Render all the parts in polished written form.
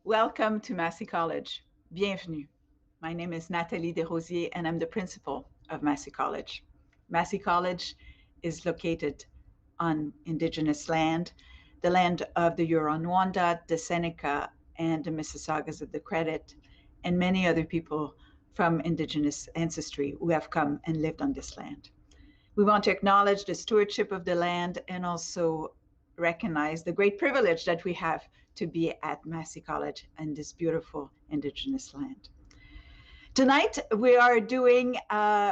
Welcome to Massey College. Bienvenue. My name is Nathalie Desrosiers and I'm the principal of Massey College. Massey College is located on Indigenous land, the land of the Huron-Wendat, the Seneca, and the Mississaugas of the Credit, and many other people from Indigenous ancestry who have come and lived on this land. We want to acknowledge the stewardship of the land and also recognize the great privilege that we have to be at Massey College and this beautiful Indigenous land. Tonight, we are doing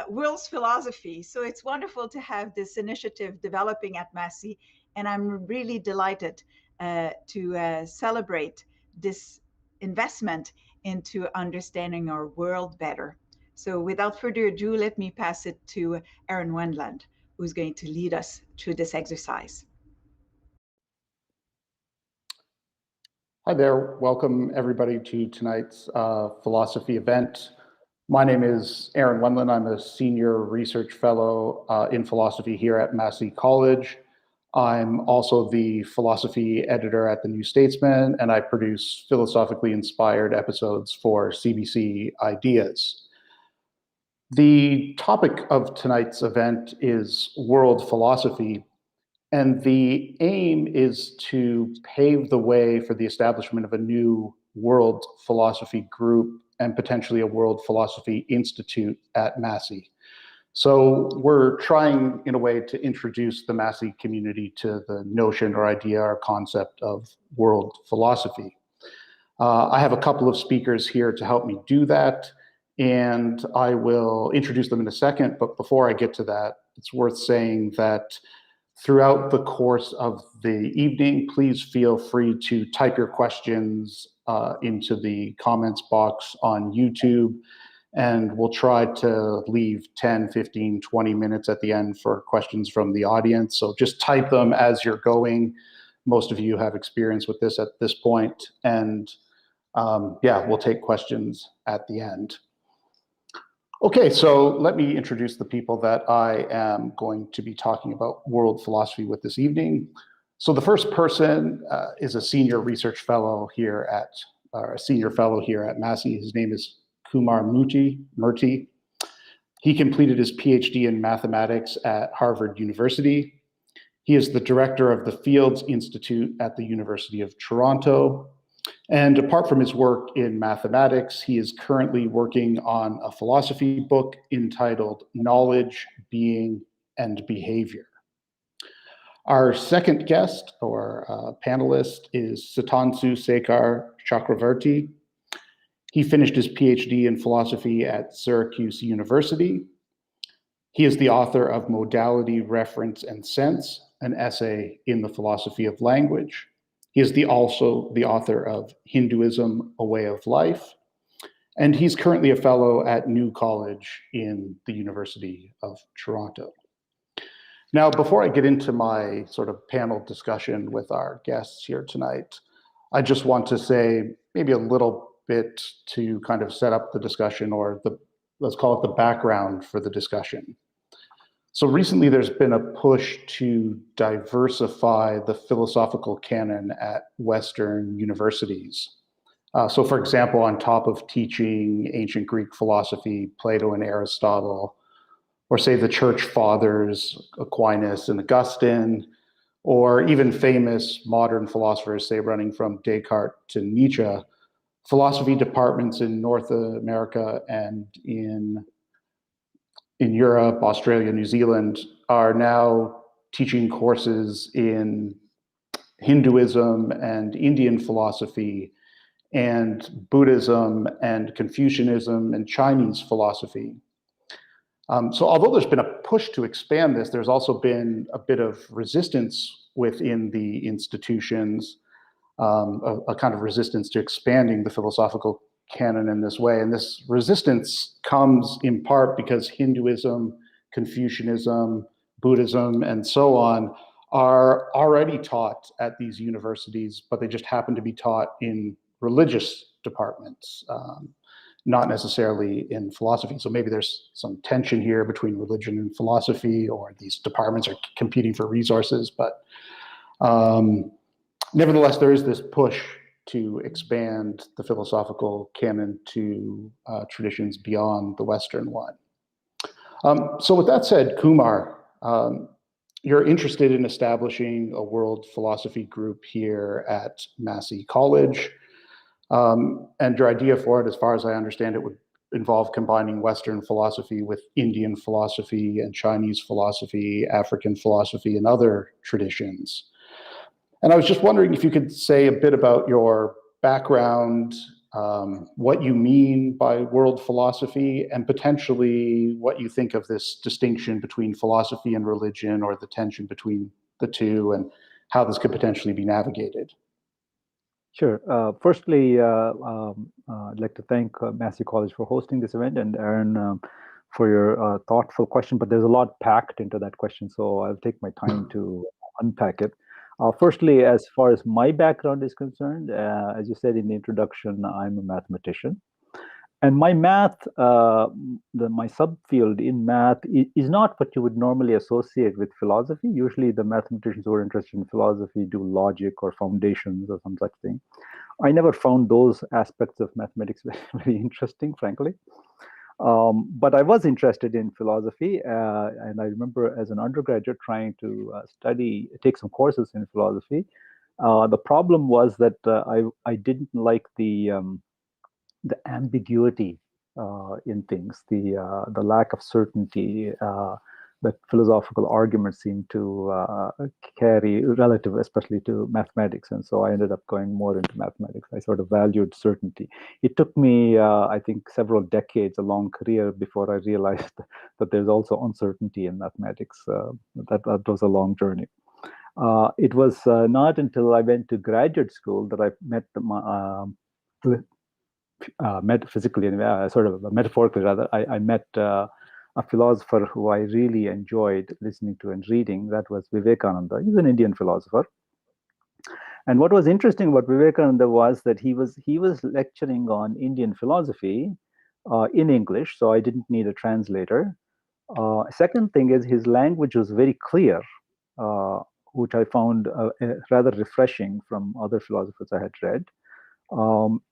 World's Philosophy. So it's wonderful to have this initiative developing at Massey, and I'm really delighted to celebrate this investment into understanding our world better. So without further ado, let me pass it to Aaron Wendland, who's going to lead us through this exercise. Hi there, welcome everybody to tonight's philosophy event. My name is Aaron Wendland. I'm a senior research fellow in philosophy here at Massey College. I'm also the philosophy editor at The New Statesman, and I produce philosophically inspired episodes for CBC Ideas. The topic of tonight's event is world philosophy. And the aim is to pave the way for the establishment of a new world philosophy group and potentially a world philosophy institute at Massey. So we're trying, in a way, to introduce the Massey community to the notion or idea or concept of world philosophy. I have a couple of speakers here to help me do that, and I will introduce them in a second. But before I get to that, it's worth saying that throughout the course of the evening, please feel free to type your questions into the comments box on YouTube, and we'll try to leave 10, 15, 20 minutes at the end for questions from the audience. So just type them as you're going. Most of you have experience with this at this point, and yeah, we'll take questions at the end. Okay, so let me introduce the people that I am going to be talking about world philosophy with this evening. So the first person is a senior research fellow here at, or a senior fellow here at Massey. His name is Kumar Murthy. He completed his PhD in mathematics at Harvard University. He is the director of the Fields Institute at the University of Toronto. And apart from his work in mathematics, he is currently working on a philosophy book entitled Knowledge, Being, and Behavior. Our second guest or panelist is Sudhanshu Sekhar Chakravarty. He finished his PhD in philosophy at Syracuse University. He is the author of Modality, Reference, and Sense, an essay in the philosophy of language. He is also the author of Hinduism, A Way of Life, and he's currently a fellow at New College in the University of Toronto. Now, before I get into my sort of panel discussion with our guests here tonight, I just want to say maybe a little bit to kind of set up the discussion, or let's call it the background for the discussion. So recently there's been a push to diversify the philosophical canon at Western universities. So for example, on top of teaching ancient Greek philosophy, Plato and Aristotle, or say the church fathers, Aquinas and Augustine, or even famous modern philosophers, say running from Descartes to Nietzsche, philosophy departments in North America and in Europe, Australia, New Zealand are now teaching courses in Hinduism and Indian philosophy and Buddhism and Confucianism and Chinese philosophy. So although there's been a push to expand this, there's also been a bit of resistance within the institutions, a kind of resistance to expanding the philosophical canon in this way. And this resistance comes in part because Hinduism, Confucianism, Buddhism, and so on are already taught at these universities, but they just happen to be taught in religious departments, not necessarily in philosophy. So maybe there's some tension here between religion and philosophy, or these departments are competing for resources. But nevertheless, there is this push to expand the philosophical canon to traditions beyond the Western one. So with that said, Kumar, you're interested in establishing a world philosophy group here at Massey College. And your idea for it, as far as I understand it, would involve combining Western philosophy with Indian philosophy and Chinese philosophy, African philosophy, and other traditions. And I was just wondering if you could say a bit about your background, what you mean by world philosophy, and potentially what you think of this distinction between philosophy and religion, or the tension between the two, and how this could potentially be navigated. Sure. Firstly, I'd like to thank Massey College for hosting this event, and Aaron for your thoughtful question, but there's a lot packed into that question, so I'll take my time to unpack it. Firstly, as far as my background is concerned, as you said in the introduction, I'm a mathematician. And my math, my subfield in math is not what you would normally associate with philosophy. Usually the mathematicians who are interested in philosophy do logic or foundations or some such thing. I never found those aspects of mathematics very interesting, frankly. But I was interested in philosophy, and I remember as an undergraduate trying to take some courses in philosophy. The problem was that I didn't like the ambiguity in things, the lack of certainty that philosophical arguments seem to carry relative, especially to mathematics. And so I ended up going more into mathematics. I sort of valued certainty. It took me, I think, several decades, a long career, before I realized that there's also uncertainty in mathematics. That was a long journey. It was not until I went to graduate school that I met metaphysically, sort of metaphorically rather, I met a philosopher who I really enjoyed listening to and reading. That was Vivekananda. He's an Indian philosopher. And what was interesting about Vivekananda was that he was lecturing on Indian philosophy in English, so I didn't need a translator. Second thing is his language was very clear, which I found rather refreshing from other philosophers I had read.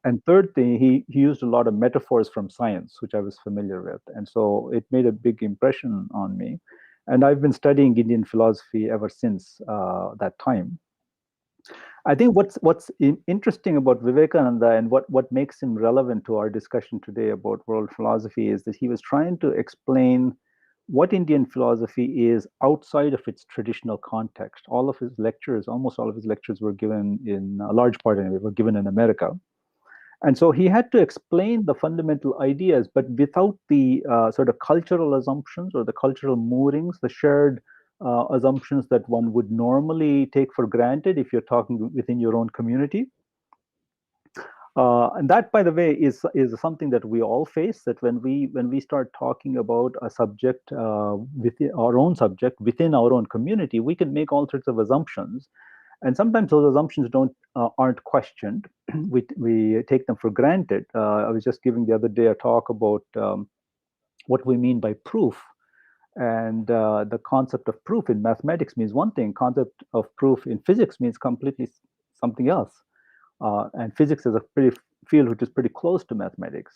And third thing, he used a lot of metaphors from science, which I was familiar with. And so it made a big impression on me. And I've been studying Indian philosophy ever since that time. I think what's interesting about Vivekananda and what makes him relevant to our discussion today about world philosophy is that he was trying to explain what Indian philosophy is outside of its traditional context. All of his lectures, almost all of his lectures, were given in a large part anyway, were given in America. And so he had to explain the fundamental ideas, but without the sort of cultural assumptions or the cultural moorings, the shared assumptions that one would normally take for granted if you're talking within your own community. And that, by the way, is something that we all face. That when we start talking about a subject within our own subject within our own community, we can make all sorts of assumptions, and sometimes those assumptions aren't questioned. We take them for granted. I was just giving the other day a talk about what we mean by proof, and the concept of proof in mathematics means one thing. Concept of proof in physics means completely something else. And physics is a field which is pretty close to mathematics.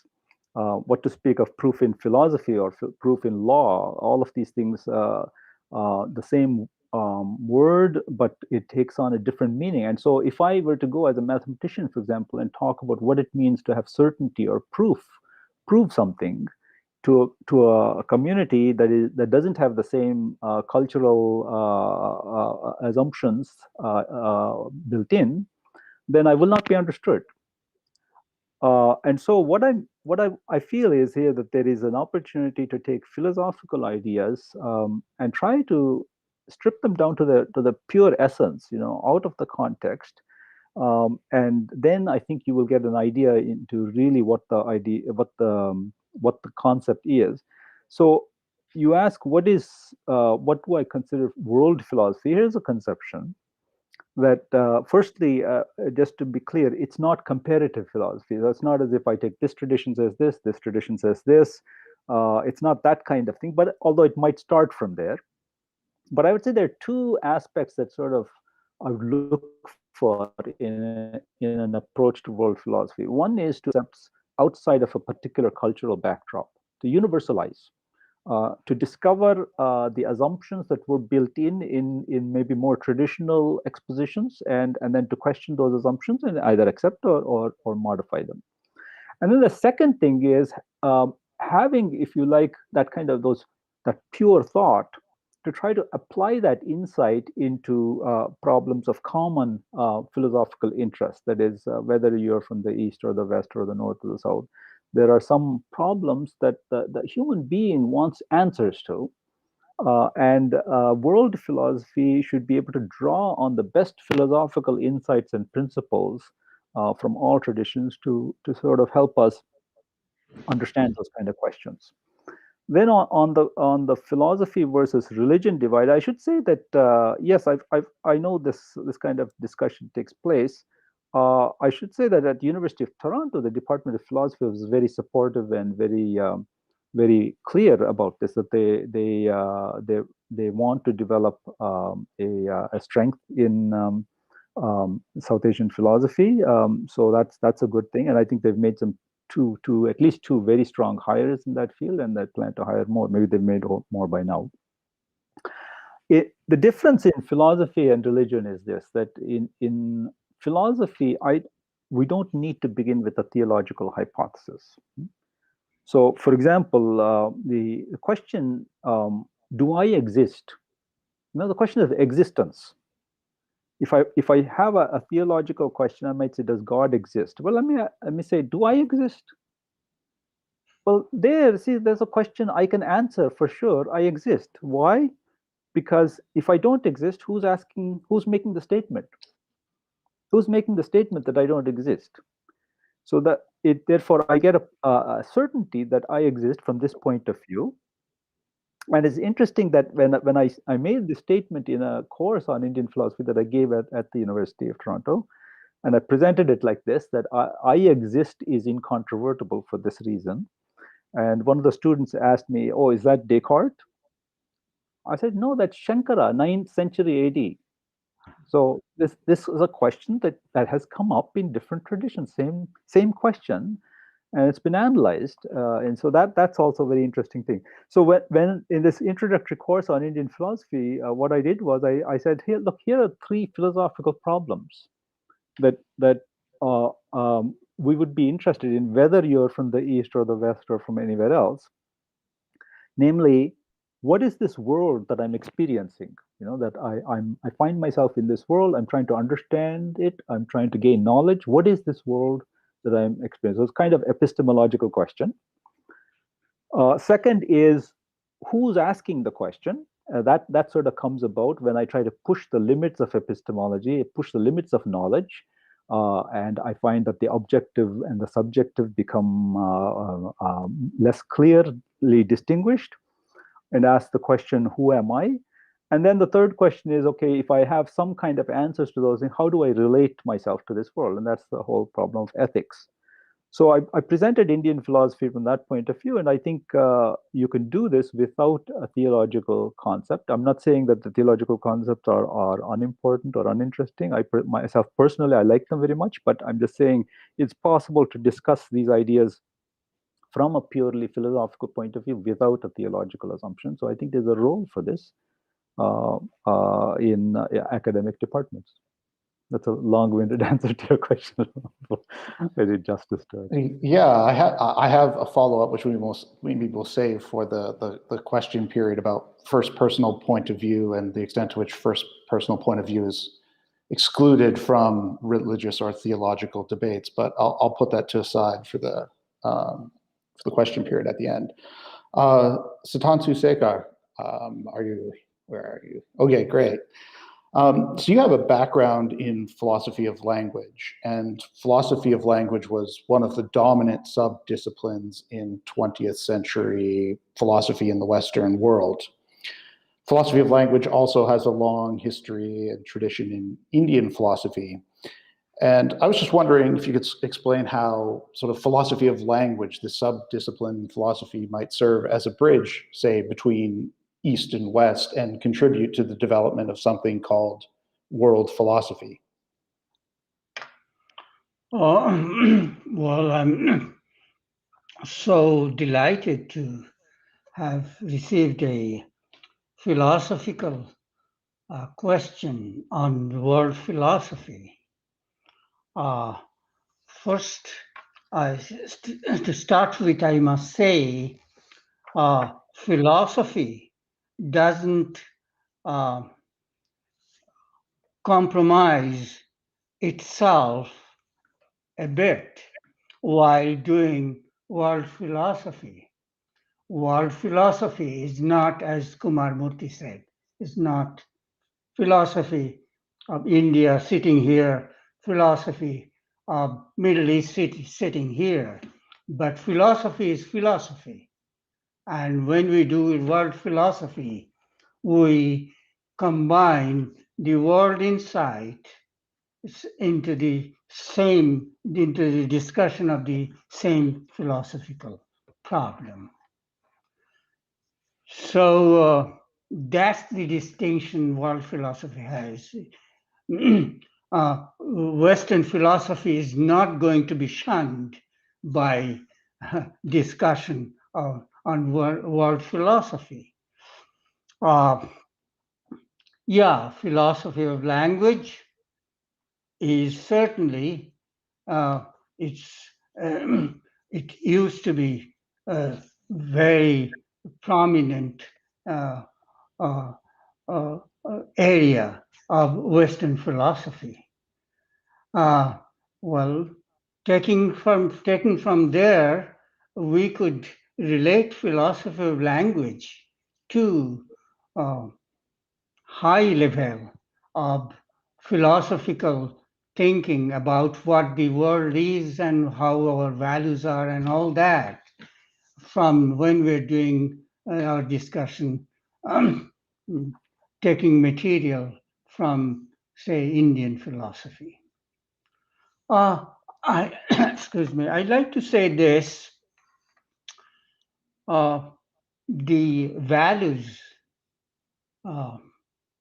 What to speak of proof in philosophy or proof in law? All of these things, the same word, but it takes on a different meaning. And so if I were to go as a mathematician, for example, and talk about what it means to have certainty or prove something to a community that doesn't have the same cultural assumptions built in, then I will not be understood. And so what I feel is here that there is an opportunity to take philosophical ideas and try to strip them down to the pure essence, out of the context. And then I think you will get an idea into really what the concept is. So you ask, what do I consider world philosophy? Here's a conception that firstly, just to be clear, it's not comparative philosophy. That's not as if I take this tradition says this tradition says this. It's not that kind of thing, but although it might start from there. But I would say there are two aspects that sort of I would look for in a in an approach to world philosophy. One is to accept outside of a particular cultural backdrop, to universalize, to discover the assumptions that were built in maybe more traditional expositions, and then to question those assumptions and either accept or modify them. And then the second thing is having, if you like, that kind of that pure thought, to try to apply that insight into problems of common philosophical interest. That is, whether you're from the East or the West or the North or the South, there are some problems that the human being wants answers to. And world philosophy should be able to draw on the best philosophical insights and principles from all traditions to sort of help us understand those kind of questions. Then on the philosophy versus religion divide, I should say that yes, I know this kind of discussion takes place. I should say that at the University of Toronto, the Department of Philosophy was very supportive and very clear about this. That they want to develop a strength in South Asian philosophy. So that's a good thing, and I think they've made at least two very strong hires in that field, and they plan to hire more. Maybe they've made more by now. The difference in philosophy and religion is this: that in philosophy, we don't need to begin with a theological hypothesis. So, for example, the question, "Do I exist?" The question of existence. If I have a theological question, I might say, "Does God exist?" Well, let me say, "Do I exist?" Well, there's a question I can answer for sure. I exist. Why? Because if I don't exist, who's making the statement? Who's making the statement that I don't exist? So therefore, I get a certainty that I exist from this point of view. And it's interesting that when I made this statement in a course on Indian philosophy that I gave at the University of Toronto, and I presented it like this, that I exist is incontrovertible for this reason. And one of the students asked me, "Oh, is that Descartes?" I said, "No, that's Shankara, 9th century AD." So this is a question that has come up in different traditions, same question, and it's been analyzed. And so that's also a very interesting thing. So when in this introductory course on Indian philosophy, what I did was I said, "Here, look, here are three philosophical problems that we would be interested in, whether you're from the East or the West or from anywhere else. Namely, what is this world that I'm experiencing? That I find myself in this world. I'm trying to understand it. I'm trying to gain knowledge. What is this world that I'm experiencing?" So it's kind of epistemological question. Second is, who's asking the question? That sort of comes about when I try to push the limits of epistemology, push the limits of knowledge, and I find that the objective and the subjective become less clearly distinguished, and ask the question, "Who am I?" And then the third question is, okay, if I have some kind of answers to those things, how do I relate myself to this world? And that's the whole problem of ethics. So I presented Indian philosophy from that point of view, and I think you can do this without a theological concept. I'm not saying that the theological concepts are unimportant or uninteresting. Myself personally, I like them very much, but I'm just saying it's possible to discuss these ideas from a purely philosophical point of view without a theological assumption. So I think there's a role for this in academic departments. That's a long-winded answer to your question. I did justice to it. Yeah, I have a follow-up, which we will save for the question period about first personal point of view and the extent to which first personal point of view is excluded from religious or theological debates. But I'll put that to aside for the question period at the end. Sudhanshu Sekar, where are you? Okay, great. So you have a background in philosophy of language, and philosophy of language was one of the dominant sub-disciplines in 20th century philosophy in the Western world. Philosophy of language also has a long history and tradition in Indian philosophy. And I was just wondering if you could explain how sort of philosophy of language, the sub-discipline in philosophy, might serve as a bridge, say, between East and West, and contribute to the development of something called world philosophy. Well, I'm so delighted to have received a philosophical question on world philosophy. First, to start with, I must say, philosophy doesn't uh, compromise itself a bit while doing world philosophy. World philosophy is not, as Kumar Murthy said, is not philosophy of India sitting here, philosophy of Middle East sitting here, but philosophy is philosophy. And when we do world philosophy, we combine the world insight into the discussion of the same philosophical problem. So that's the distinction world philosophy has. Western philosophy is not going to be shunned by discussion on world philosophy. Yeah, philosophy of language is certainly it's it used to be a very prominent uh, uh, area of Western philosophy. Well, taking from there, we could relate philosophy of language to high level of philosophical thinking about what the world is and how our values are and all that from when we're doing our discussion, taking material from, say, Indian philosophy. Excuse me, I'd like to say this. The values,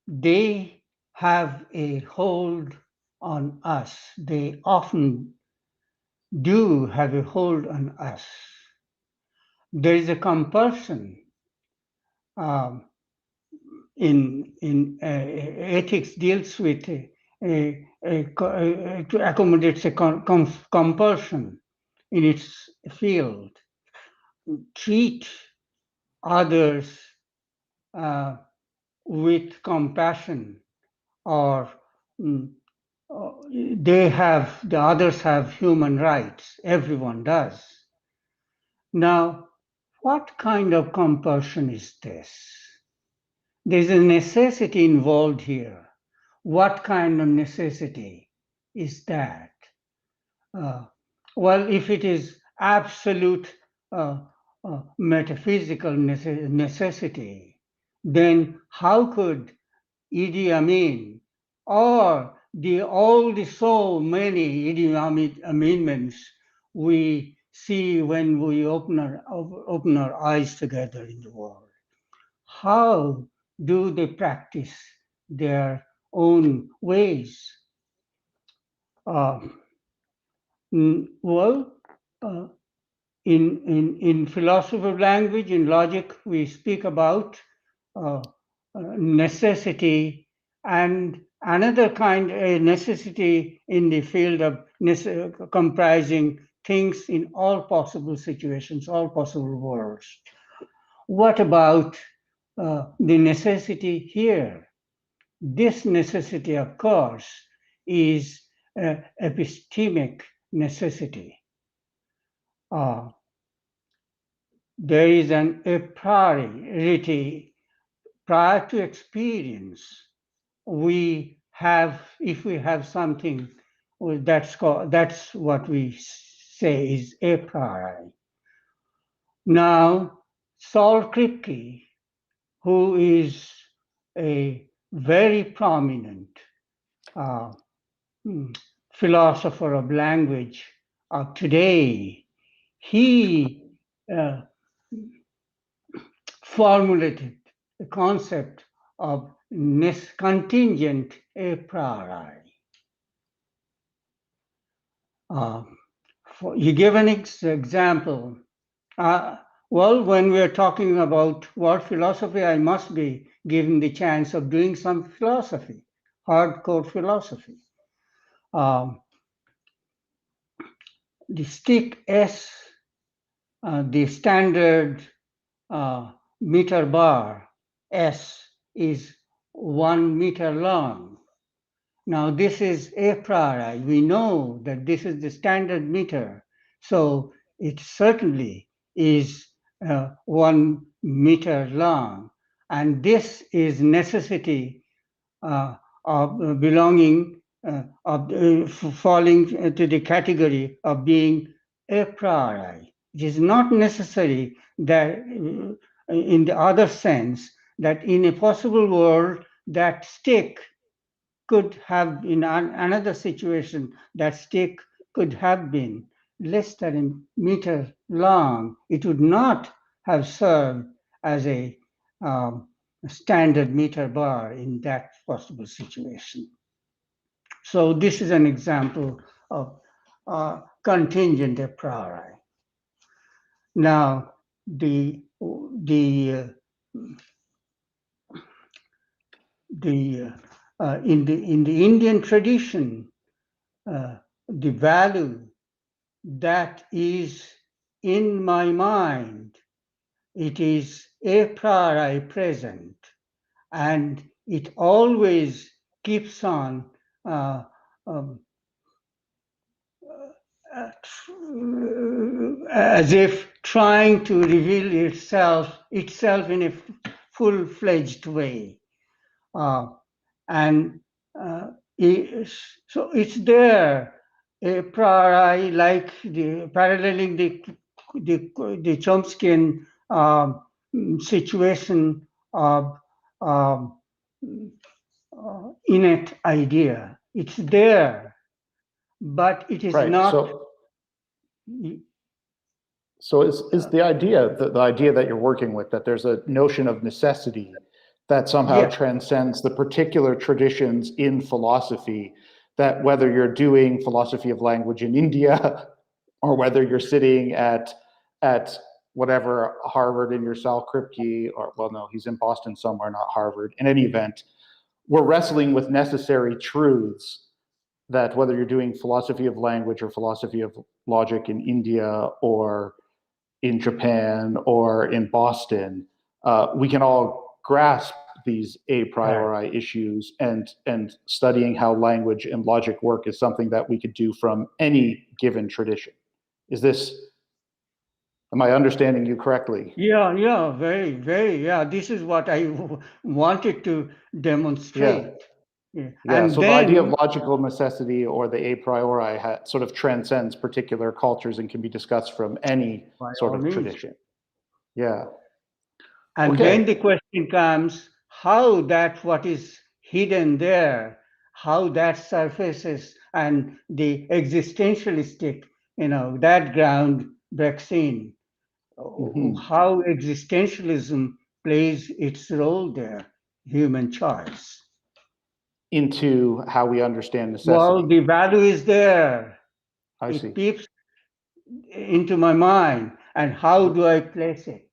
they have a hold on us. They often do have a hold on us. There is a compulsion in ethics deals with to accommodate a compulsion in its field. Treat others with compassion, or the others have human rights. Everyone does. Now, what kind of compulsion is this? There's a necessity involved here. What kind of necessity is that? Well, if it is absolute metaphysical necessity, then how could Idi Amin or so many Idi Amin amendments we see when we open our eyes together in the world? How do they practice their own ways? Well, in philosophy of language, in logic, we speak about necessity, and another kind of necessity in the field of comprising things in all possible situations, all possible worlds. What about the necessity here? This necessity, of course, is epistemic necessity. There is an a priority prior to experience. We have, if we have something that's what we say is a priori. Now, Saul Kripke, who is a very prominent philosopher of language of today, he formulated the concept of contingent a priori. You give an example. Well, when we are talking about what philosophy, I must be given the chance of doing some philosophy, hardcore philosophy. The stick S, the standard meter bar S is 1 meter long. Now this is a priori. We know that this is the standard meter. So it certainly is 1 meter long. And this is necessity of belonging, falling to the category of being a priori. It is not necessary that in the other sense that in a possible world that stick could have, in another situation, that stick could have been less than a meter long. It would not have served as a standard meter bar in that possible situation. So this is an example of contingent a priori. Now, in the Indian tradition, the value that is in my mind, it is a priori present, and it always keeps on as if trying to reveal itself in a full-fledged way. And so it's there, a priori, like paralleling the Chomskyan situation of innate idea. It's there, but it is right. not. So is the idea, the idea that you're working with, that there's a notion of necessity that somehow transcends the particular traditions in philosophy, that whether you're doing philosophy of language in India or whether you're sitting at whatever Harvard in your Sal Kripke, or well, no, he's in Boston somewhere, not Harvard. In any event, we're wrestling with necessary truths that whether you're doing philosophy of language or philosophy of logic in India or in Japan or in Boston, we can all grasp these a priori issues, and studying how language and logic work is something that we could do from any given tradition. Am I understanding you correctly? Yeah, very, this is what I wanted to demonstrate. Yeah. And so then, the idea of logical necessity or the a priori sort of transcends particular cultures and can be discussed from any sort of tradition. Yeah. And then the question comes, how that what is hidden there, how that surfaces, and the existentialistic, that ground breaks in. How existentialism plays its role there, human choice. Into how we understand necessity. Well, the value is there. It peeps into my mind, and how do I place it?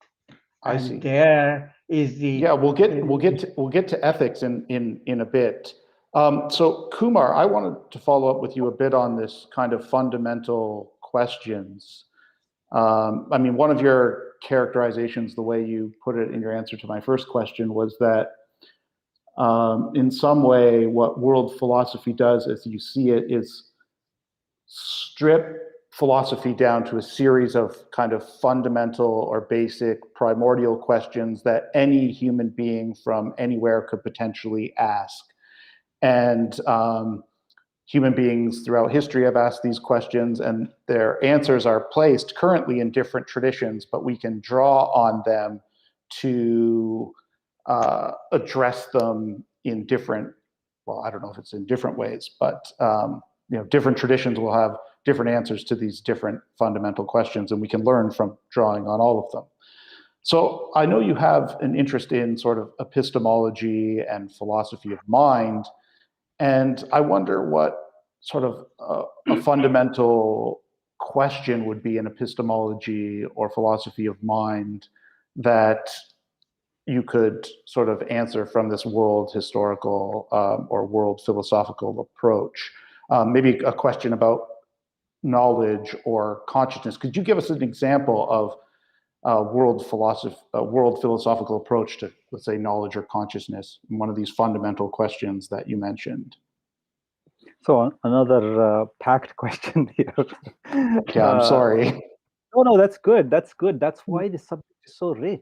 I see. There is the we'll get to ethics in a bit. So Kumar, I wanted to follow up with you a bit on this kind of fundamental questions. I mean, one of your characterizations, the way you put it in your answer to my first question, was that in some way, what world philosophy does, as you see it, is strip philosophy down to a series of kind of fundamental or basic primordial questions that any human being from anywhere could potentially ask. And human beings throughout history have asked these questions, and their answers are placed currently in different traditions, but we can draw on them to address them in different, well, I don't know if it's in different ways, but different traditions will have different answers to these different fundamental questions, and we can learn from drawing on all of them. So I know you have an interest in sort of epistemology and philosophy of mind, and I wonder what sort of a fundamental question would be in epistemology or philosophy of mind that you could sort of answer from this world historical or world philosophical approach. Maybe a question about knowledge or consciousness. Could you give us an example of a world philosophical approach to, let's say, knowledge or consciousness, one of these fundamental questions that you mentioned? So another packed question here. Yeah, I'm sorry. No, that's good. That's good. That's why the subject is so rich,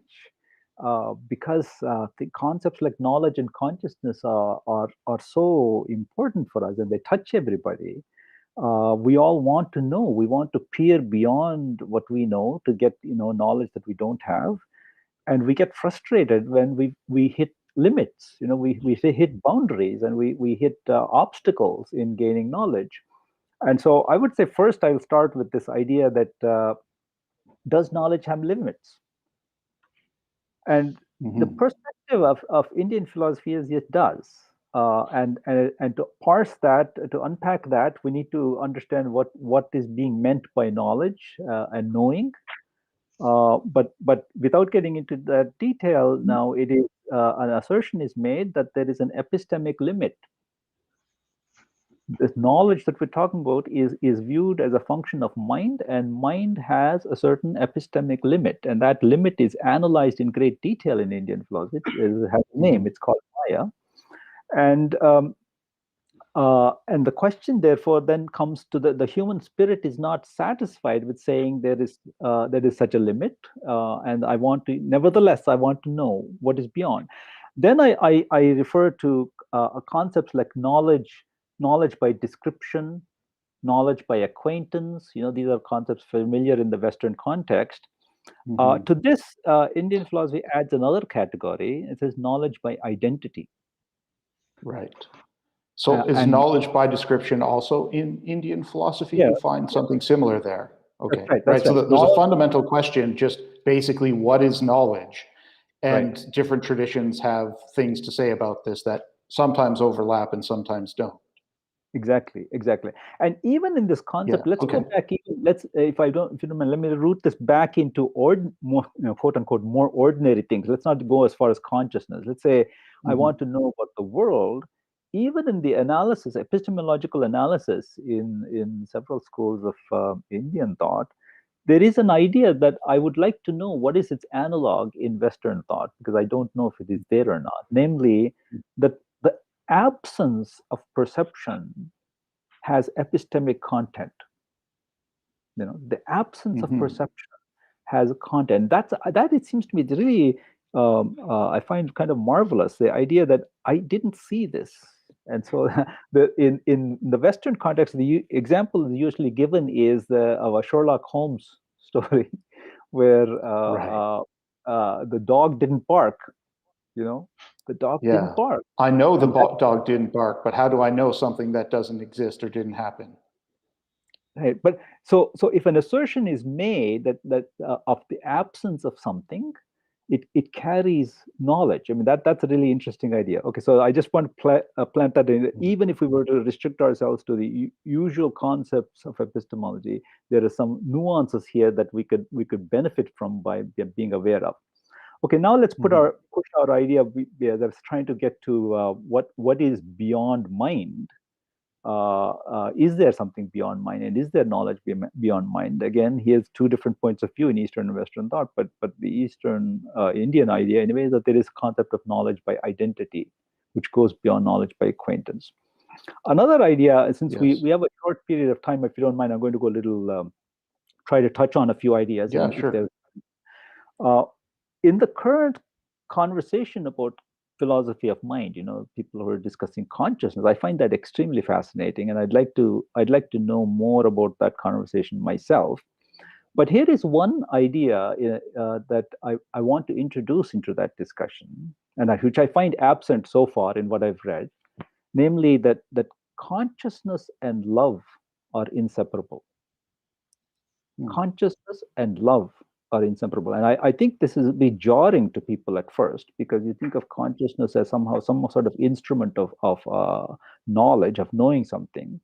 because the concepts like knowledge and consciousness are so important for us, and they touch everybody. We all want to know. We want to peer beyond what we know to get knowledge that we don't have, and we get frustrated when we hit limits. We hit boundaries, and we hit obstacles in gaining knowledge. And so I would say first I'll start with this idea that does knowledge have limits? And the perspective of Indian philosophy is it does. And to parse that, to unpack that, we need to understand what is being meant by knowledge and knowing. But without getting into that detail, now it is an assertion is made that there is an epistemic limit. This knowledge that we're talking about is viewed as a function of mind, and mind has a certain epistemic limit, and that limit is analyzed in great detail in Indian philosophy. It has a name. It's called Maya, and the question, therefore, then comes to the human spirit is not satisfied with saying there is such a limit, and nevertheless, I want to know what is beyond. Then I refer to concepts like knowledge by description, knowledge by acquaintance. These are concepts familiar in the Western context. To this, Indian philosophy adds another category. It says knowledge by identity. Right. So is knowledge by description also in Indian philosophy? Yeah, you find something similar there? Okay. That's right. So there's a fundamental question, just basically what is knowledge? And different traditions have things to say about this that sometimes overlap and sometimes don't. Exactly. And even in this concept, let's go back. If you don't mind, let me root this back into quote unquote more ordinary things. Let's not go as far as consciousness. Let's say I want to know about the world. Even in the analysis, epistemological analysis in several schools of Indian thought, there is an idea that I would like to know what is its analog in Western thought, because I don't know if it is there or not. Namely, that the absence of perception has epistemic content. The absence of perception has a content. That it seems to me really, I find kind of marvelous. The idea that I didn't see this. And so in the Western context, the example usually given is of a Sherlock Holmes story where the dog didn't bark. The dog didn't bark. I know the dog didn't bark, but how do I know something that doesn't exist or didn't happen? Right. But so if an assertion is made that of the absence of something, it carries knowledge. I mean, that's a really interesting idea. Okay, so I just want to plant that in. Even if we were to restrict ourselves to the usual concepts of epistemology, there are some nuances here that we could benefit from by being aware of. Okay, now let's push our idea. I was trying to get to what is beyond mind. Is there something beyond mind, and is there knowledge beyond mind? Again, here's two different points of view in Eastern and Western thought, but the Eastern Indian idea anyway is that there is a concept of knowledge by identity, which goes beyond knowledge by acquaintance. Another idea, since we have a short period of time, if you don't mind, I'm going to go a little, try to touch on a few ideas. Yeah, sure. In the current conversation about philosophy of mind, people who are discussing consciousness, I find that extremely fascinating, and I'd like to know more about that conversation myself. But here is one idea that I want to introduce into that discussion, and which I find absent so far in what I've read, namely that consciousness and love are inseparable. Consciousness and love are inseparable. And I think this is a bit jarring to people at first, because you think of consciousness as some sort of instrument of knowledge, of knowing something.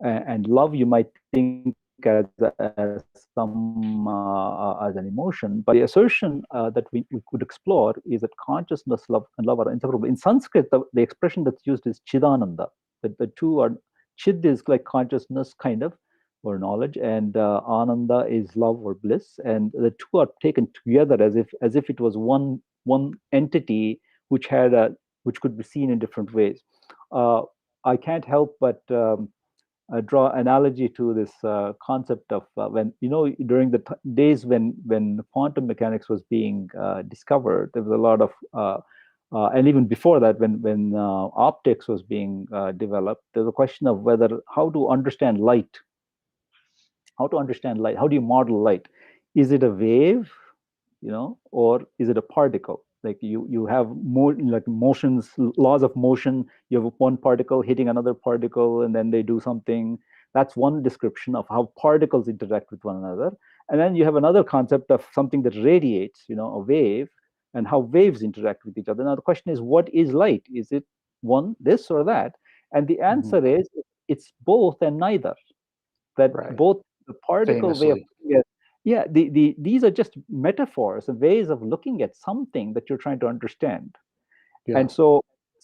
And love, you might think as an emotion, but the assertion that we could explore is that consciousness, love, and love are inseparable. In Sanskrit, the expression that's used is chidananda. That the two are, chid is like consciousness, kind of, or knowledge, and ananda is love or bliss, and the two are taken together as if it was one entity which had which could be seen in different ways. I can't help but draw analogy to this concept of when, during the days when quantum mechanics was being discovered, there was a lot of and even before that, when optics was being developed, there's a question of how to understand light. How do you model light? Is it a wave, or is it a particle? Like you have more like motions, laws of motion. You have one particle hitting another particle, and then they do something. That's one description of how particles interact with one another. And then you have another concept of something that radiates, a wave, and how waves interact with each other. Now the question is, what is light? Is it one, this or that? And the answer is it's both and neither. That both the particle way of looking at, these are just metaphors and ways of looking at something that you're trying to understand. And so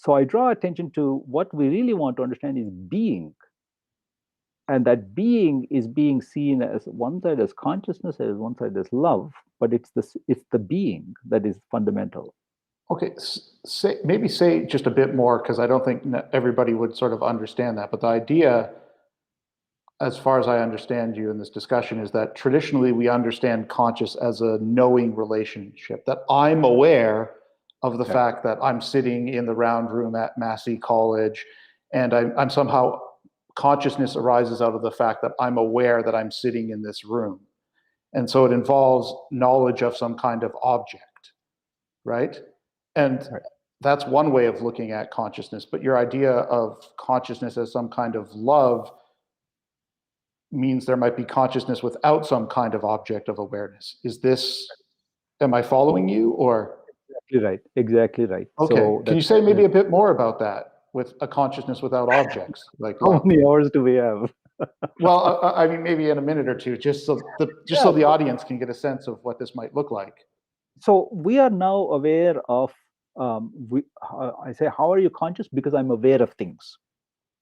I draw attention to what we really want to understand is being. And that being is being seen as one side as consciousness, as one side as love, but it's the being that is fundamental. Okay, say just a bit more, because I don't think everybody would sort of understand that. But the idea, as far as I understand you in this discussion, is that traditionally we understand conscious as a knowing relationship, that I'm aware of the fact that I'm sitting in the round room at Massey College, and I'm somehow, consciousness arises out of the fact that I'm aware that I'm sitting in this room. And so it involves knowledge of some kind of object, right? And that's one way of looking at consciousness. But your idea of consciousness as some kind of love means there might be consciousness without some kind of object of awareness. Am I following you, or? Exactly right. Okay, so can you say maybe a bit more about that, with a consciousness without objects? Like how many hours do we have? Well, I mean, maybe in a minute or two, just so the audience can get a sense of what this might look like. So we are now aware of, I say, how are you conscious? Because I'm aware of things.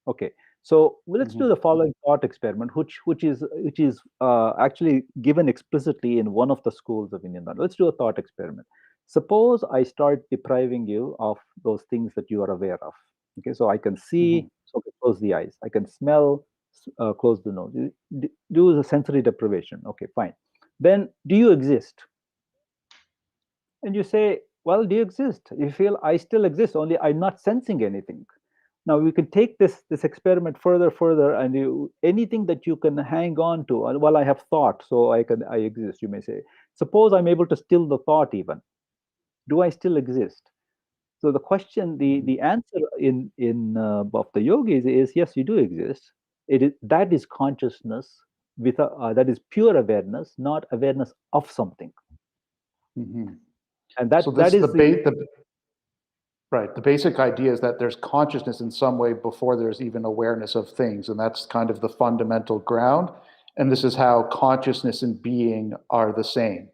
Okay, so let's do the following thought experiment, which is actually given explicitly in one of the schools of Indian thought. Let's do a thought experiment. Suppose I start depriving you of those things that you are aware of. Okay, so I can see, so close the eyes. I can smell, close the nose. Do the sensory deprivation. Okay, fine. Then, do you exist? And you say, well, do you exist? You feel I still exist, only I'm not sensing anything. Now we can take this experiment further, and anything that you can hang on to. Well, I have thought, so I exist. You may say. Suppose I'm able to still the thought. Even, do I still exist? So the question, the answer in of the yogis is yes, you do exist. That is consciousness with that is pure awareness, not awareness of something. And that is right. The basic idea is that there's consciousness in some way before there's even awareness of things. And that's kind of the fundamental ground. And this is how consciousness and being are the same.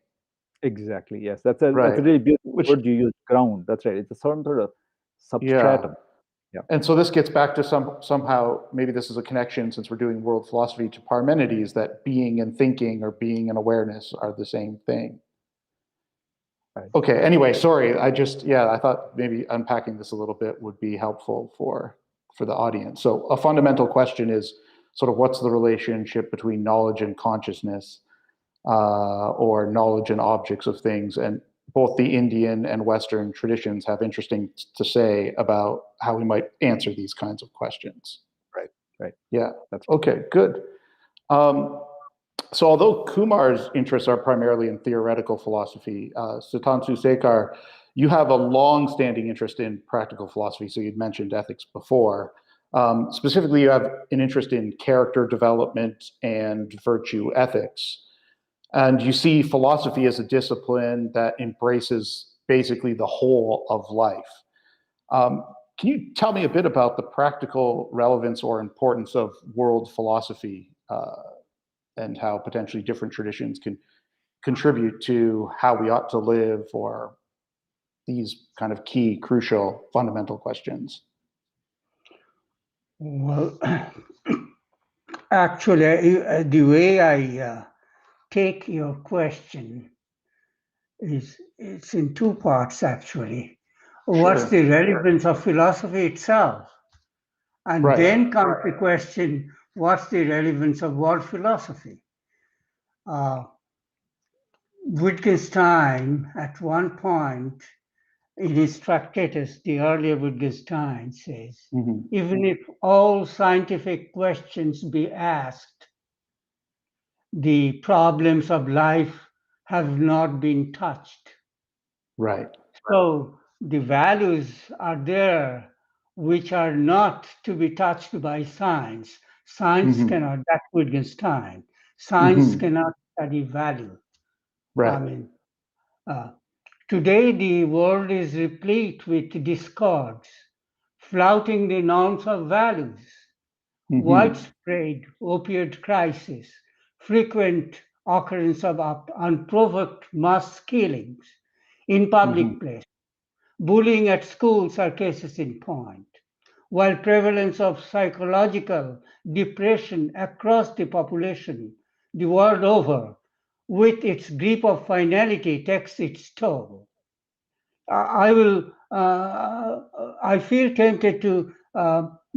Exactly. Yes. That's a really beautiful word you use, ground. That's right. It's a sort of substratum. Yeah. And so this gets back to somehow, maybe this is a connection, since we're doing world philosophy, to Parmenides, that being and thinking, or being and awareness, are the same thing. Okay, anyway, sorry, I thought maybe unpacking this a little bit would be helpful for the audience. So a fundamental question is sort of, what's the relationship between knowledge and consciousness, or knowledge and objects of things? And both the Indian and Western traditions have interesting to say about how we might answer these kinds of questions. Right. Yeah, okay, good. So although Kumar's interests are primarily in theoretical philosophy, Sudhanshu Sekar, you have a long-standing interest in practical philosophy. So you'd mentioned ethics before. Specifically, you have an interest in character development and virtue ethics. And you see philosophy as a discipline that embraces basically the whole of life. Can you tell me a bit about the practical relevance or importance of world philosophy and how potentially different traditions can contribute to how we ought to live or these kind of key, crucial, fundamental questions? Well, actually, the way I take your question is it's in two parts, actually. What's Sure. the relevance of philosophy itself? And Right. then comes the question, what's the relevance of world philosophy? Wittgenstein, at one point in his Tractatus, the earlier Wittgenstein says, even if all scientific questions be asked, the problems of life have not been touched. Right. So the values are there which are not to be touched by science. Science cannot, that's Wittgenstein. Science cannot study value. Right. I mean, today the world is replete with discords, flouting the norms of values, widespread opioid crisis, frequent occurrence of unprovoked mass killings in public place. Bullying at schools are cases in point, while prevalence of psychological depression across the population the world over, with its grip of finality, takes its toll. I will. I feel tempted to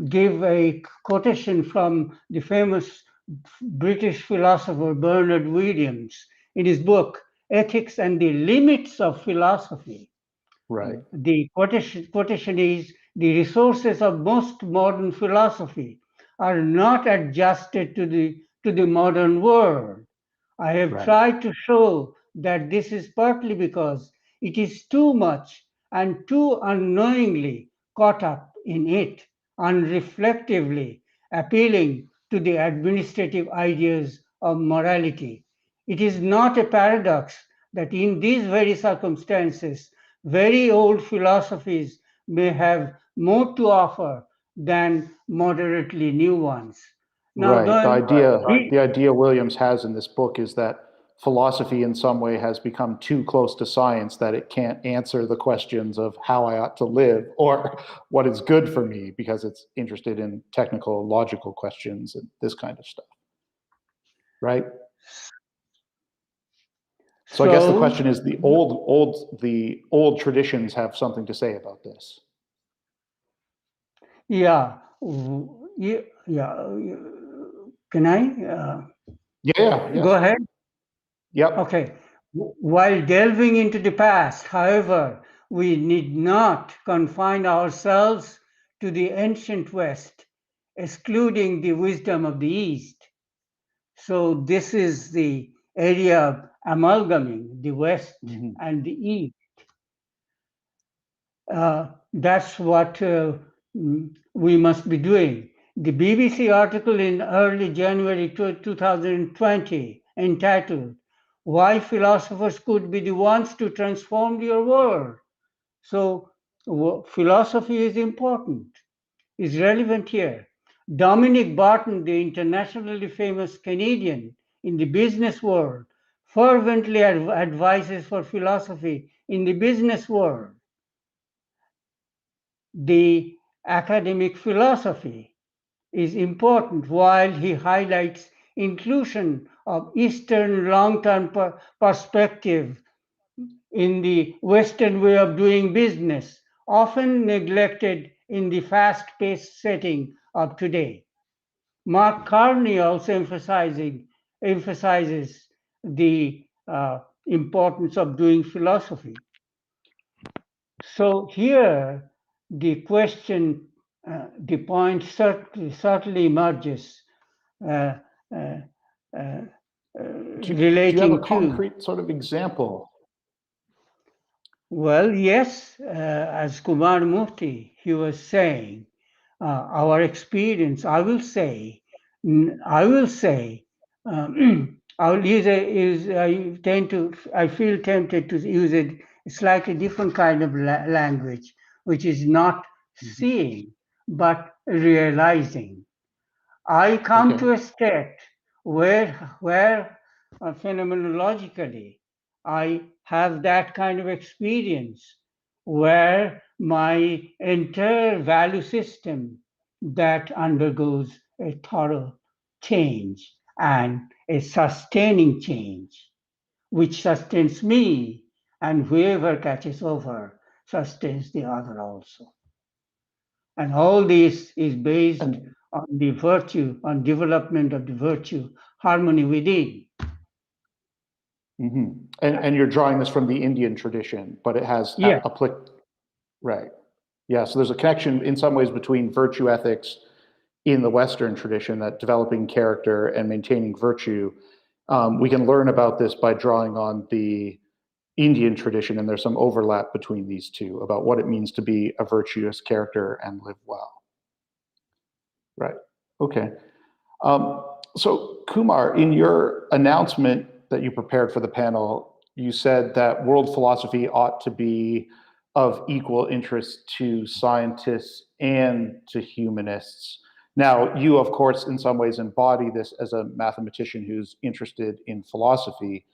give a quotation from the famous British philosopher Bernard Williams in his book Ethics and the Limits of Philosophy. Right. The quotation is, the resources of most modern philosophy are not adjusted to the modern world. I have tried to show that this is partly because it is too much and too unknowingly caught up in it, unreflectively appealing to the administrative ideas of morality. It is not a paradox that in these very circumstances, very old philosophies may have more to offer than moderately new ones. Now, Right. The idea Williams has in this book is that philosophy in some way has become too close to science, that it can't answer the questions of how I ought to live or what is good for me, because it's interested in technical, logical questions and this kind of stuff. Right? So I guess the question is, the old traditions have something to say about this. Yeah. Can I? Yeah. Go ahead. Yep. Okay. While delving into the past, however, we need not confine ourselves to the ancient West, excluding the wisdom of the East. So this is the area of amalgaming the West and the East. That's what we must be doing. The BBC article in early January 2020 entitled, "Why Philosophers Could Be the Ones to Transform Your World." So philosophy is important, is relevant here. Dominic Barton, the internationally famous Canadian in the business world, fervently advises for philosophy in the business world. The academic philosophy is important, while he highlights inclusion of Eastern long-term perspective in the Western way of doing business, often neglected in the fast-paced setting of today. Mark Carney also emphasizes the importance of doing philosophy. So here, the question, the point certainly emerges relating do you have a to concrete sort of example? Well, yes, as Kumar Murthy, he was saying, our experience, I will say, I will use I feel tempted to use a slightly different kind of language, which is not seeing, but realizing. I come to a state where phenomenologically I have that kind of experience where my entire value system that undergoes a thorough change and a sustaining change, which sustains me, and whoever catches over sustains the other also. And all this is based on the virtue, on development of the virtue, harmony within. And you're drawing this from the Indian tradition, but it has right. Yeah, so there's a connection in some ways between virtue ethics in the Western tradition, that developing character and maintaining virtue. We can learn about this by drawing on the Indian tradition, and there's some overlap between these two about what it means to be a virtuous character and live well. Right. Okay. So Kumar, in your announcement that you prepared for the panel, you said that world philosophy ought to be of equal interest to scientists and to humanists. Now, you, of course, in some ways embody this as a mathematician who's interested in philosophy.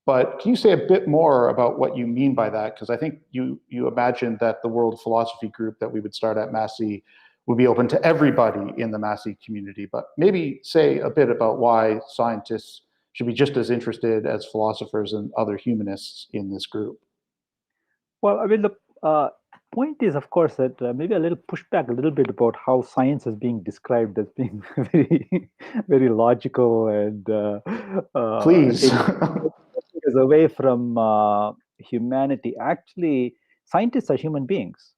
But can you say a bit more about what you mean by that? Because I think you imagined that the world philosophy group that we would start at Massey would be open to everybody in the Massey community. But maybe say a bit about why scientists should be just as interested as philosophers and other humanists in this group. Well, I mean, the point is, of course, that maybe a little pushback a little bit about how science is being described as being very, very logical and please is away from humanity. Actually, scientists are human beings,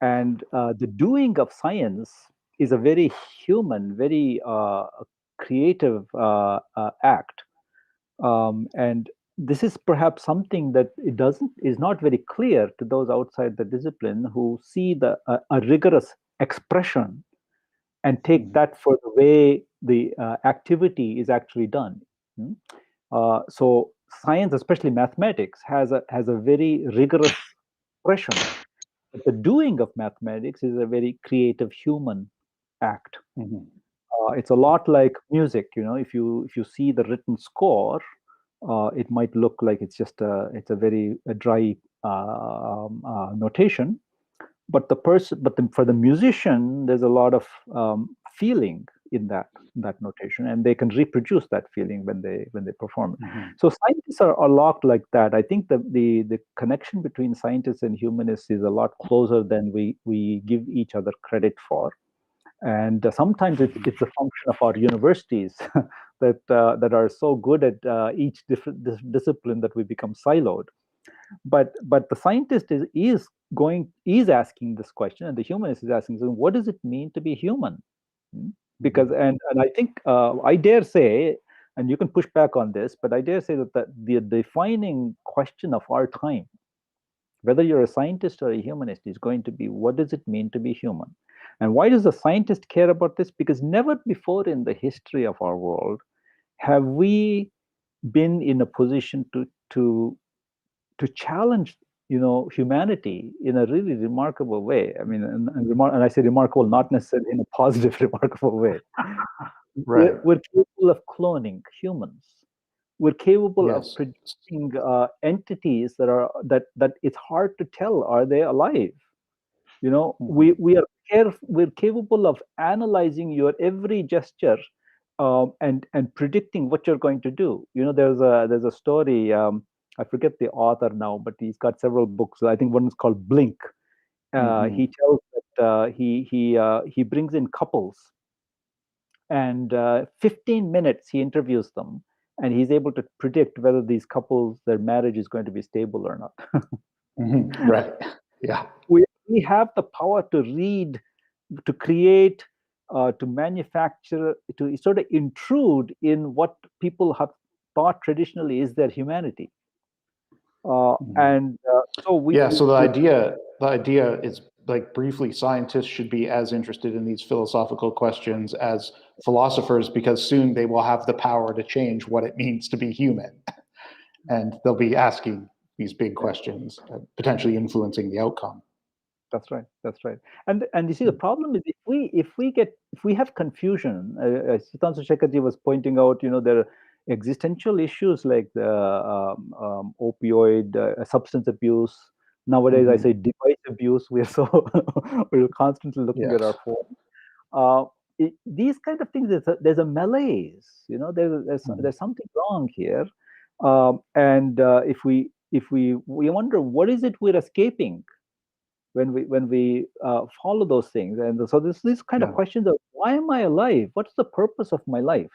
and the doing of science is a very human, very creative act, and this is perhaps something that is not very clear to those outside the discipline who see a rigorous expression and take that for the way the activity is actually done. So science, especially mathematics, has a very rigorous expression. But the doing of mathematics is a very creative human act. It's a lot like music. If you see the written score, it might look like it's just a very dry notation, but for the musician, there's a lot of feeling in that notation, and they can reproduce that feeling when they perform it. So scientists are locked like that. I think the connection between scientists and humanists is a lot closer than we give each other credit for. And sometimes it's a function of our universities that are so good at each different discipline that we become siloed. But the scientist is asking this question, and the humanist is asking, so what does it mean to be human? Because and I think I dare say, and you can push back on this, but I dare say that the defining question of our time, whether you're a scientist or a humanist, is going to be, what does it mean to be human? And why does the scientist care about this? Because never before in the history of our world have we been in a position to challenge humanity in a really remarkable way. I mean, and I say remarkable not necessarily in a positive remarkable way. Right. We're capable of cloning humans. We're capable of producing entities that it's hard to tell, are they alive? We're capable of analyzing your every gesture and predicting what you're going to do. There's a story. I forget the author now, but he's got several books. I think one is called Blink. He tells that he brings in couples, and 15 minutes he interviews them, and he's able to predict whether these couples, their marriage is going to be stable or not. Right. Yeah. We have the power to read, to create, to manufacture, to sort of intrude in what people have thought traditionally is their humanity. So the idea is, like, briefly, scientists should be as interested in these philosophical questions as philosophers, because soon they will have the power to change what it means to be human, and they'll be asking these big questions, potentially influencing the outcome. That's right. That's right. And you see, the problem is if we have confusion, as Sitansu Shekharji was pointing out, there are existential issues like the opioid, substance abuse. Nowadays, I say device abuse. We're constantly looking at our Yes. phone. These kind of things, there's a malaise. There's something wrong here, and if we wonder what is it we're escaping when we follow those things. And so these kind of questions of why am I alive? What's the purpose of my life?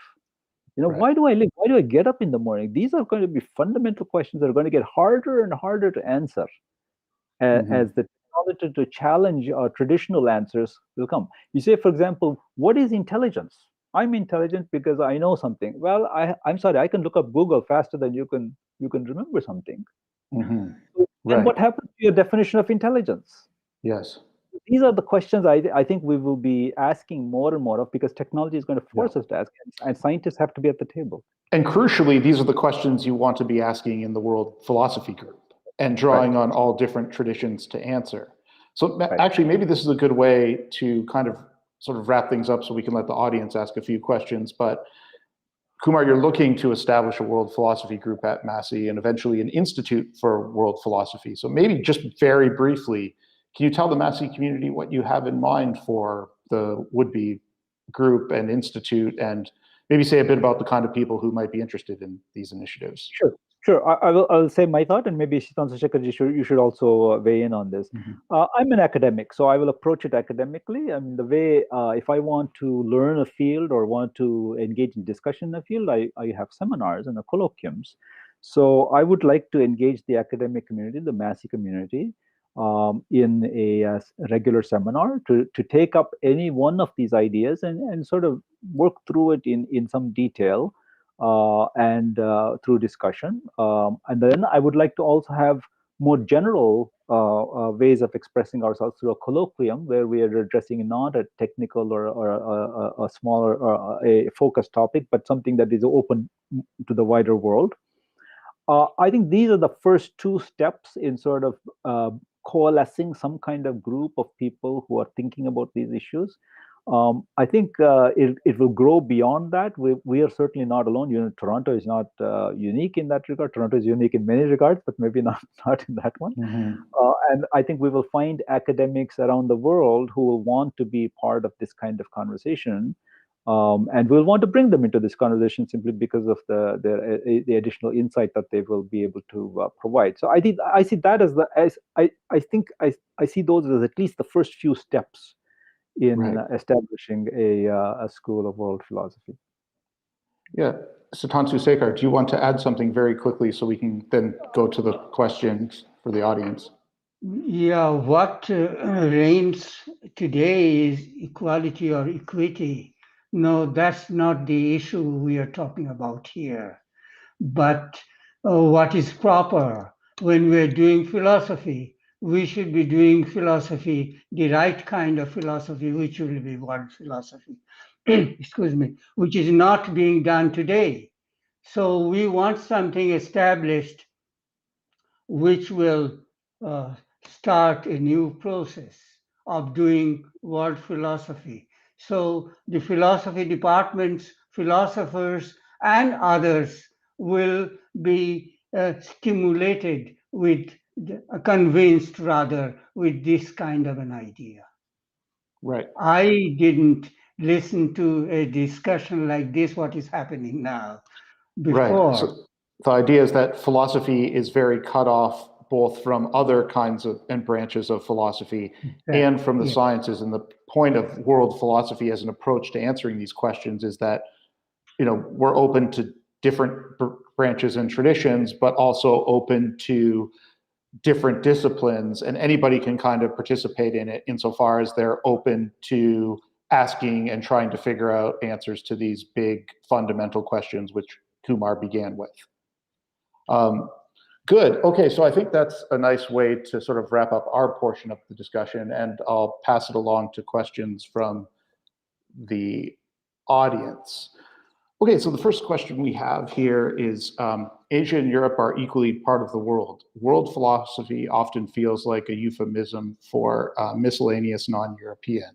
Right. Why do I live? Why do I get up in the morning? These are going to be fundamental questions that are going to get harder and harder to answer as the technology to challenge our traditional answers will come. You say, for example, what is intelligence? I'm intelligent because I know something. Well, I'm sorry, I can look up Google faster than you can remember something. Then what happens to your definition of intelligence? Yes. These are the questions I think we will be asking more and more of, because technology is going to force us to ask, and scientists have to be at the table. And crucially, these are the questions you want to be asking in the World Philosophy Group and drawing on all different traditions to answer. So actually, maybe this is a good way to kind of sort of wrap things up so we can let the audience ask a few questions. But Kumar, you're looking to establish a World Philosophy Group at Massey and eventually an Institute for World Philosophy. So maybe just very briefly, can you tell the Massey community what you have in mind for the would-be group and institute, and maybe say a bit about the kind of people who might be interested in these initiatives? Sure. I'll say my thought, and maybe Sitansu Shekharji, you should also weigh in on this. I'm an academic, so I will approach it academically. I mean, the way if I want to learn a field or want to engage in discussion in a field, I have seminars and colloquiums. So I would like to engage the academic community, the Massey community, in a regular seminar to take up any one of these ideas and sort of work through it in some detail. And through discussion. And then I would like to also have more general ways of expressing ourselves through a colloquium where we are addressing not a technical or a smaller or a focused topic, but something that is open to the wider world. I think these are the first two steps in sort of coalescing some kind of group of people who are thinking about these issues. I think it will grow beyond that. We are certainly not alone. Toronto is not unique in that regard. Toronto is unique in many regards, but maybe not in that one. And I think we will find academics around the world who will want to be part of this kind of conversation. And we'll want to bring them into this conversation simply because of the additional insight that they will be able to provide. So I think I see that as I see those as at least the first few steps in establishing a school of world philosophy. Yeah, Sitansu Shekharji, do you want to add something very quickly so we can then go to the questions for the audience? Yeah, what reigns today is equality or equity. No, that's not the issue we are talking about here. But what is proper when we're doing philosophy? We should be doing philosophy, the right kind of philosophy, which will be world philosophy, excuse me, which is not being done today. So we want something established which will start a new process of doing world philosophy. So the philosophy departments, philosophers, and others will be stimulated convinced rather with this kind of an idea. Right. I didn't listen to a discussion like this, what is happening now, before. Right. So the idea is that philosophy is very cut off both from other kinds of and branches of philosophy and from the sciences. And the point of world philosophy as an approach to answering these questions is that, we're open to different branches and traditions, but also open to different disciplines, and anybody can kind of participate in it insofar as they're open to asking and trying to figure out answers to these big fundamental questions, which Kumar began with. Good. Okay, so I think that's a nice way to sort of wrap up our portion of the discussion, and I'll pass it along to questions from the audience. Okay, so the first question we have here is, Asia and Europe are equally part of the world. World philosophy often feels like a euphemism for miscellaneous non-European.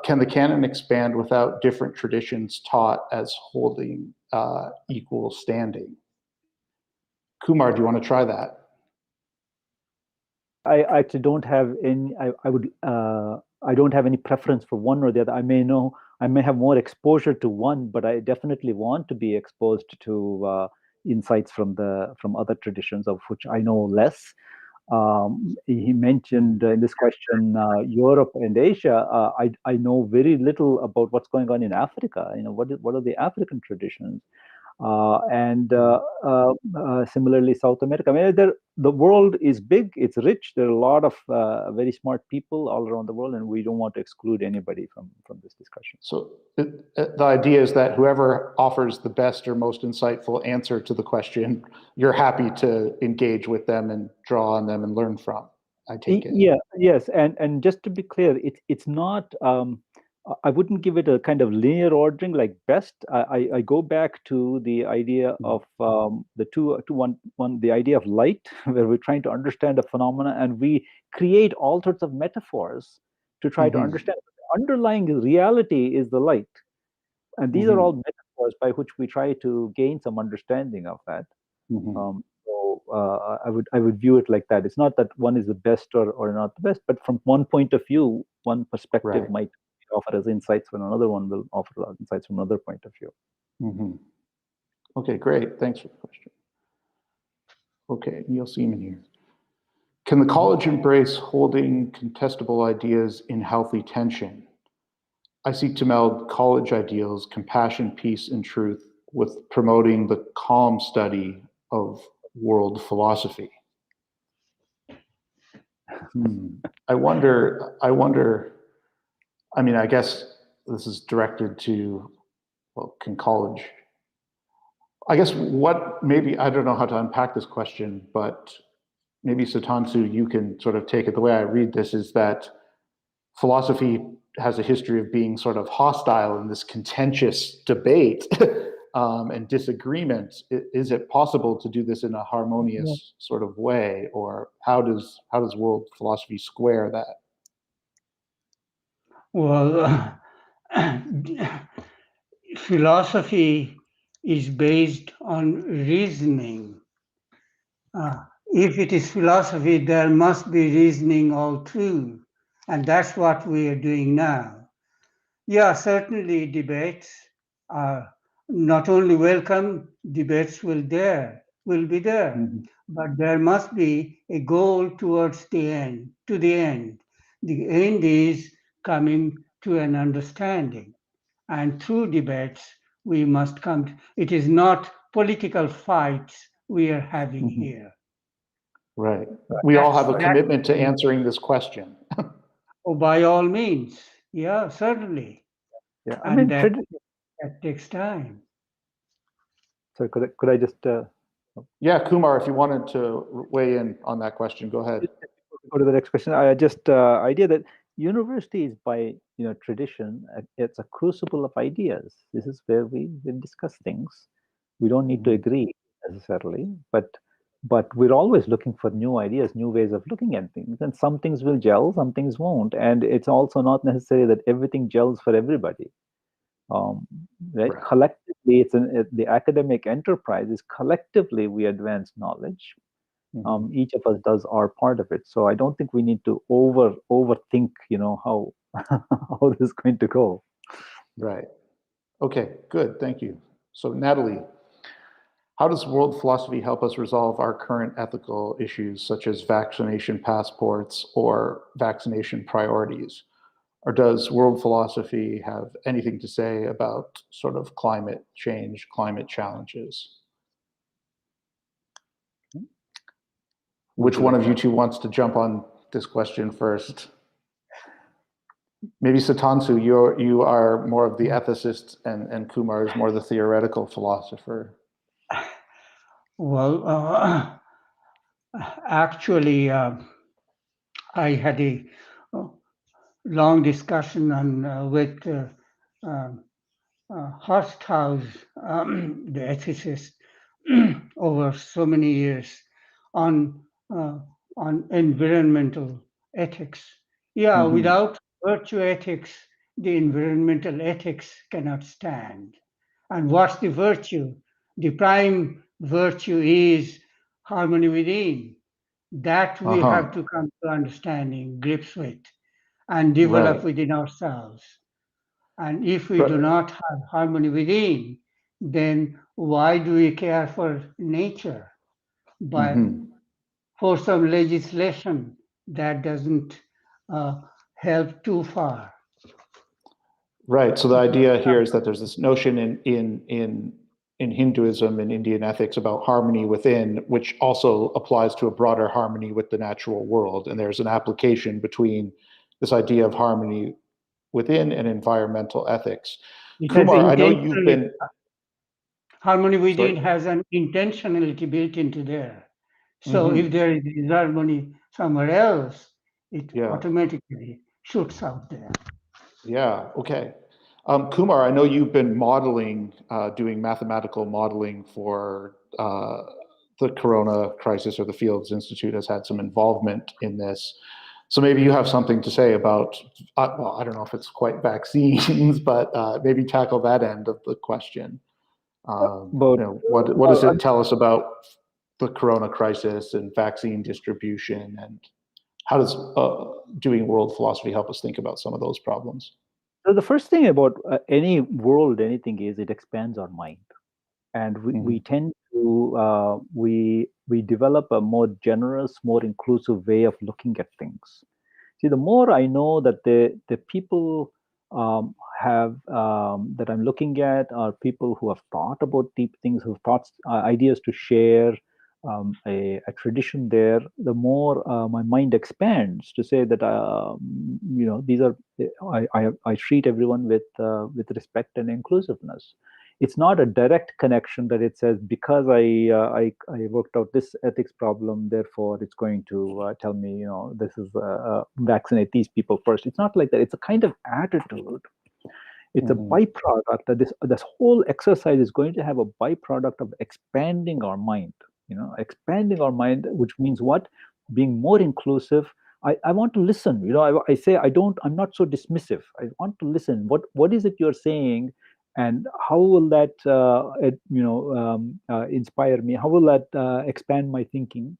Can the canon expand without different traditions taught as holding equal standing? Kumar, do you want to try that? I actually don't have any. I don't have any preference for one or the other. I may have more exposure to one, but I definitely want to be exposed to insights from other traditions of which I know less. He mentioned in this question Europe and Asia. I know very little about what's going on in Africa. What are the African traditions? And similarly, South America. I mean, the world is big, it's rich. There are a lot of very smart people all around the world, and we don't want to exclude anybody from this discussion. So the idea is that whoever offers the best or most insightful answer to the question, you're happy to engage with them and draw on them and learn from, I take it. Yeah, yes, and just to be clear, it's not. I wouldn't give it a kind of linear ordering like best. I go back to the idea of the idea of light, where we're trying to understand a phenomena, and we create all sorts of metaphors to try to understand. The underlying reality is the light, and these are all metaphors by which we try to gain some understanding of that. I would view it like that. It's not that one is the best or not the best, but from one point of view, one perspective might offer us insights when another one will offer insights from another point of view. Okay, great. Thanks for the question. Okay, Neil Seaman here. Can the college embrace holding contestable ideas in healthy tension? I seek to meld college ideals, compassion, peace, and truth with promoting the calm study of world philosophy. I wonder, I mean, I guess this is directed to, well, can college, I guess maybe, I don't know how to unpack this question, but maybe Sudhanshu, you can sort of take it. The way I read this is that philosophy has a history of being sort of hostile in this contentious debate and disagreement. Is it possible to do this in a harmonious sort of way, or how does world philosophy square that? Well, philosophy is based on reasoning. If it is philosophy, there must be reasoning all through. And that's what we are doing now. Yeah, certainly debates are not only welcome, debates will be there. But there must be a goal towards the end, The end is coming to an understanding. And through debates, we must come. It is not political fights we are having here. Right. We all have a commitment to answering this question. Oh, by all means. Yeah, certainly. Yeah, I And mean, that takes time. So could I just? Yeah, Kumar, if you wanted to weigh in on that question, go ahead. Go to the next question. I just idea that universities, by tradition, it's a crucible of ideas. This is where we discuss things. We don't need to agree necessarily, but we're always looking for new ideas, new ways of looking at things. And some things will gel, some things won't. And it's also not necessary that everything gels for everybody. Right? Collectively, the academic enterprise is collectively we advance knowledge. Each of us does our part of it. So I don't think we need to overthink, how how this is going to go. Right. Okay, good. Thank you. So Natalie, how does world philosophy help us resolve our current ethical issues, such as vaccination passports or vaccination priorities? Or does world philosophy have anything to say about sort of climate change, climate challenges? Which one of you two wants to jump on this question first? Maybe Sudhanshu, you are more of the ethicist, and Kumar is more the theoretical philosopher. Well, actually, I had a long discussion with Horst House, the ethicist, over so many years on environmental ethics. Yeah, without virtue ethics, the environmental ethics cannot stand. And what's the virtue? The prime virtue is harmony within. That we have to come to understanding, grips with, and develop within ourselves. And if we do not have harmony within, then why do we care for nature? But for some legislation that doesn't help too far. Right. So the idea here is that there's this notion in Hinduism and Indian ethics about harmony within, which also applies to a broader harmony with the natural world. And there's an application between this idea of harmony within and environmental ethics. Kumar, I know you've been... Harmony within has an intentionality built into there. So if there is disharmony somewhere else, it automatically shoots out there. Yeah, okay. Kumar, I know you've been modeling, doing mathematical modeling for the Corona crisis, or the Fields Institute has had some involvement in this. So maybe you have something to say about, well, I don't know if it's quite vaccines, but maybe tackle that end of the question. What does it tell us about the Corona crisis and vaccine distribution, and how does doing world philosophy help us think about some of those problems? So the first thing about any world, anything, is it expands our mind, and we tend to we develop a more generous, more inclusive way of looking at things. See, the more I know that the people have that I'm looking at are people who have thought about deep things, who've thought ideas to share, a tradition there, the more my mind expands to say that these are I treat everyone with respect and inclusiveness. It's not a direct connection that it says because I worked out this ethics problem, therefore it's going to tell me this is vaccinate these people first. It's not like that. It's a kind of attitude. It's a byproduct that this whole exercise is going to have a byproduct of expanding our mind. Expanding our mind, which means what? Being more inclusive. I want to listen. I say I'm not so dismissive. I want to listen. What is it you're saying, and how will that inspire me? How will that expand my thinking?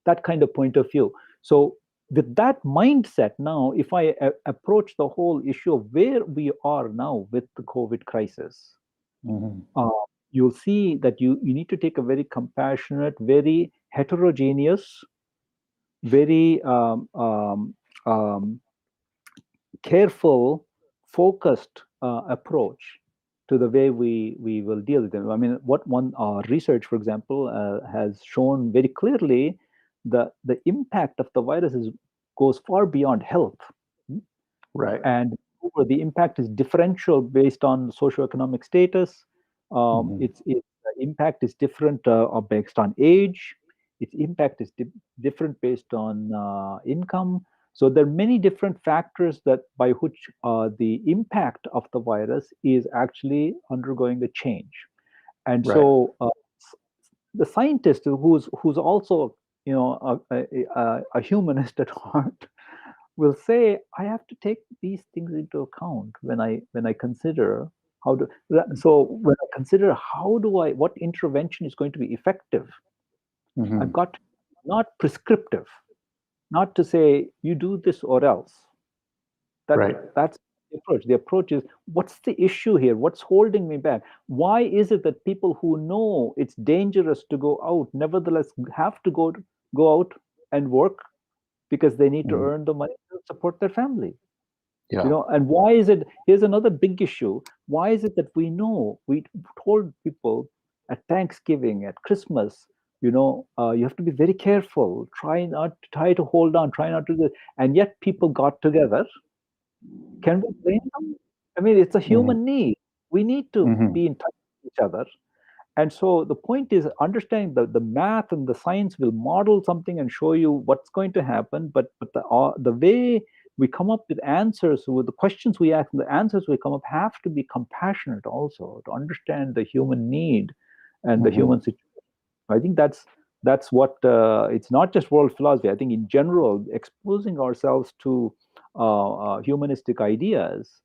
That kind of point of view. So with that mindset, now if I approach the whole issue of where we are now with the COVID crisis, you'll see that you need to take a very compassionate, very heterogeneous, very careful, focused approach to the way we will deal with them. I mean, what one research, for example, has shown very clearly, the impact of the virus goes far beyond health. Right. And the impact is differential based on socioeconomic status. Its impact is different based on age. Its impact is different based on income. So there are many different factors that by which the impact of the virus is actually undergoing a change. And so the scientist who's also a humanist at heart will say, I have to take these things into account when I consider how to. So when I consider what intervention is going to be effective, I've got not prescriptive, not to say you do this or else. That's the approach. The approach is, what's the issue here? What's holding me back? Why is it that people who know it's dangerous to go out nevertheless have to go out and work because they need to earn the money to support their family? And why is it? Here's another big issue. Why is it that we told people at Thanksgiving, at Christmas, you have to be very careful, try to hold on, try not to do, and yet people got together. Can we blame them? I mean, it's a human need. We need to be in touch with each other. And so the point is understanding the math and the science will model something and show you what's going to happen, but the way we come up with answers with the questions we ask, and the answers we come up have to be compassionate also, to understand the human need and the human situation. I think that's what it's not just world philosophy. I think in general, exposing ourselves to humanistic ideas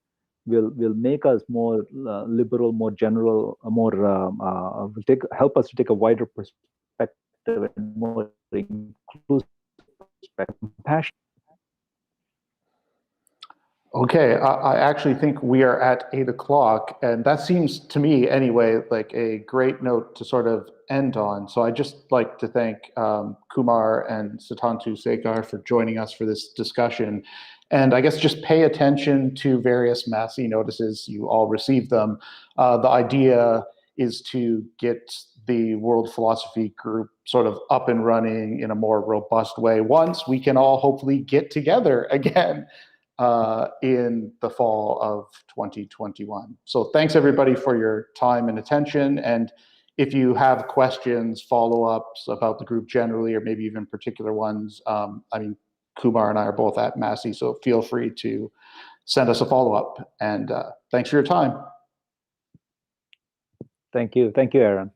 will make us more liberal, more general, help us to take a wider perspective and more inclusive perspective, compassion. Okay, I actually think we are at 8 o'clock, and that seems to me anyway like a great note to sort of end on. So I'd just like to thank Kumar and Sitantu Sekar for joining us for this discussion. And I guess just pay attention to various Massey notices. You all received them. The idea is to get the World Philosophy Group sort of up and running in a more robust way once we can all hopefully get together again in the fall of 2021. So thanks everybody for your time and attention. And if you have questions, follow-ups about the group generally, or maybe even particular ones, I mean, Kumar and I are both at Massey, so feel free to send us a follow-up. And thanks for your time. Thank you, Aaron.